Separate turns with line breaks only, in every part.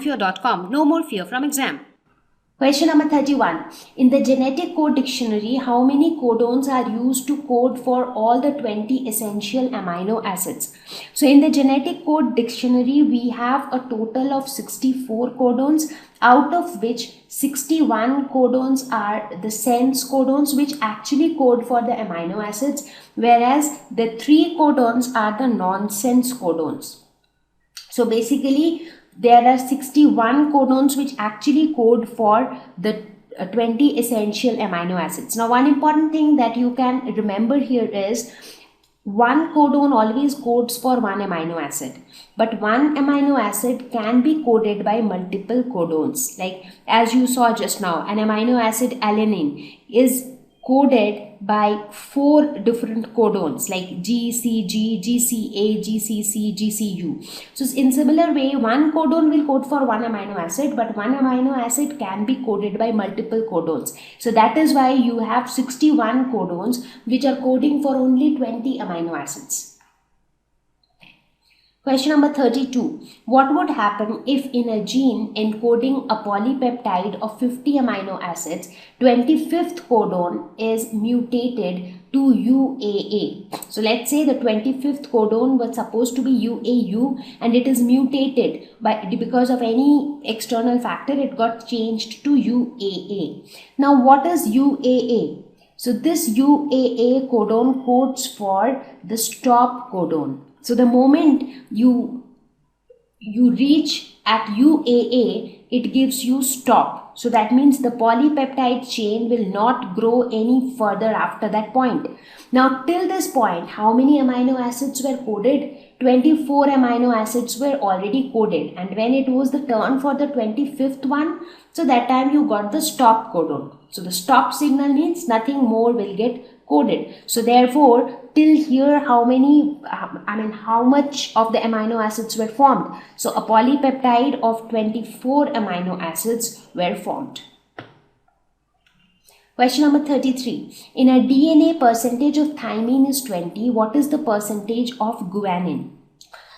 examfear.com. No more fear from exam.
Question number 31. In the genetic code dictionary, how many codons are used to code for all the 20 essential amino acids? So in the genetic code dictionary, we have a total of 64 codons, out of which 61 codons are the sense codons, which actually code for the amino acids, whereas the 3 codons are the nonsense codons. So basically, there are 61 codons which actually code for the 20 essential amino acids. Now, one important thing that you can remember here is one codon always codes for one amino acid, but one amino acid can be coded by multiple codons. Like as you saw just now, an amino acid alanine is coded by 4 different codons like GCG, GCA, GCC, GCU. So in similar way, one codon will code for one amino acid, but one amino acid can be coded by multiple codons. So that is why you have 61 codons which are coding for only 20 amino acids. Question number 32. What would happen if in a gene encoding a polypeptide of 50 amino acids, 25th codon is mutated to UAA? So let's say the 25th codon was supposed to be UAU and it is mutated because of any external factor, it got changed to UAA. Now what is UAA? So this UAA codon codes for the stop codon. So the moment you reach at UAA, it gives you stop. So that means the polypeptide chain will not grow any further after that point. Now till this point, how many amino acids were coded? 24 amino acids were already coded, and when it was the turn for the 25th one, so that time you got the stop codon. So the stop signal means nothing more will get coded. So therefore, till here, how much of the amino acids were formed? So a polypeptide of 24 amino acids were formed. Question number 33. In a DNA, percentage of thymine is 20. What is the percentage of guanine?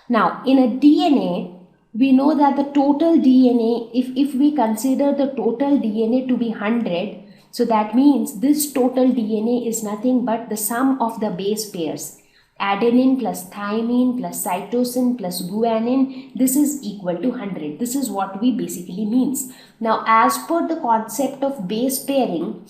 Now, in a DNA, we know that the total DNA, if we consider the total DNA to be 100, so that means this total DNA is nothing but the sum of the base pairs. Adenine plus thymine plus cytosine plus guanine, this is equal to 100. This is what we basically means. Now, as per the concept of base pairing,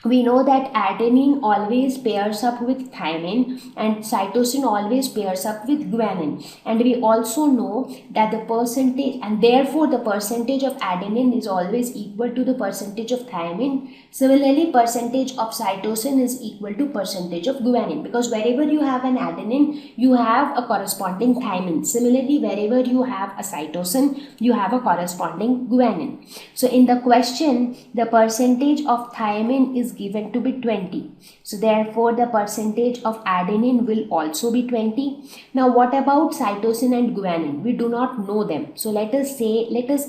we know that adenine always pairs up with thymine and cytosine always pairs up with guanine. And we also know that the percentage, and therefore the percentage of adenine is always equal to the percentage of thymine. Similarly, percentage of cytosine is equal to percentage of guanine, because wherever you have an adenine, you have a corresponding thymine. Similarly, wherever you have a cytosine, you have a corresponding guanine. So in the question, the percentage of thymine is given to be 20. So therefore the percentage of adenine will also be 20. Now what about cytosine and guanine? We do not know them. So let us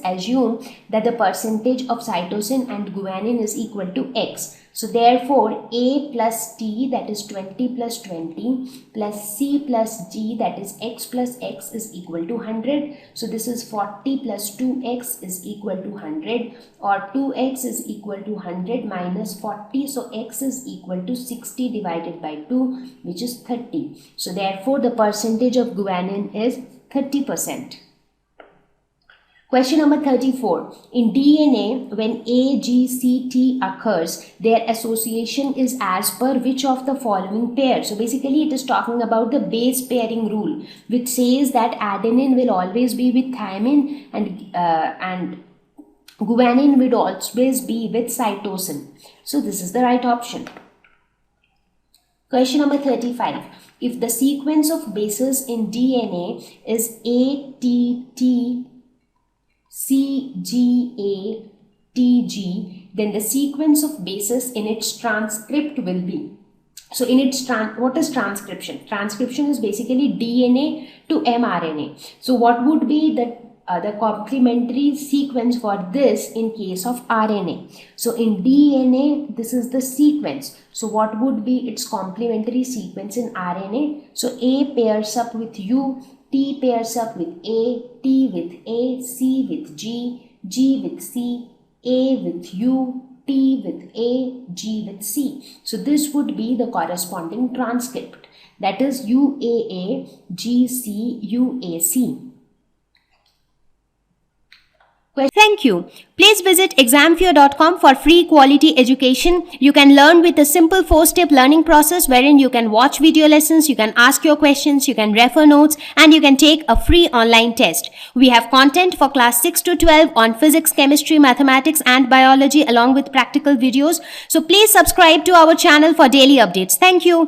assume that the percentage of cytosine and guanine is equal to X. So therefore A plus T, that is 20 plus 20, plus C plus G, that is X plus X, is equal to 100. So this is 40 plus 2X is equal to 100, or 2X is equal to 100 minus 40. So X is equal to 60 divided by 2, which is 30. So therefore the percentage of guanine is 30%. Question number 34. In DNA, when A, G, C, T occurs, their association is as per which of the following pair? So basically it is talking about the base pairing rule, which says that adenine will always be with thymine and guanine will always be with cytosine. So this is the right option. Question number 35. If the sequence of bases in DNA is A, T, T, C, G, A, T, G, then the sequence of bases in its transcript will be. So in its what is transcription? Transcription is basically DNA to mRNA. So what would be the complementary sequence for this in case of RNA? So in DNA, this is the sequence. So what would be its complementary sequence in RNA? So A pairs up with U, T pairs up with A, T with A, C with G, G with C, A with U, T with A, G with C. So this would be the corresponding transcript. That is UAA, GC, UAC.
Thank you. Please visit examfear.com for free quality education. You can learn with a simple 4-step learning process wherein you can watch video lessons, you can ask your questions, you can refer notes, and you can take a free online test. We have content for class 6 to 12 on physics, chemistry, mathematics, and biology along with practical videos. So please subscribe to our channel for daily updates. Thank you.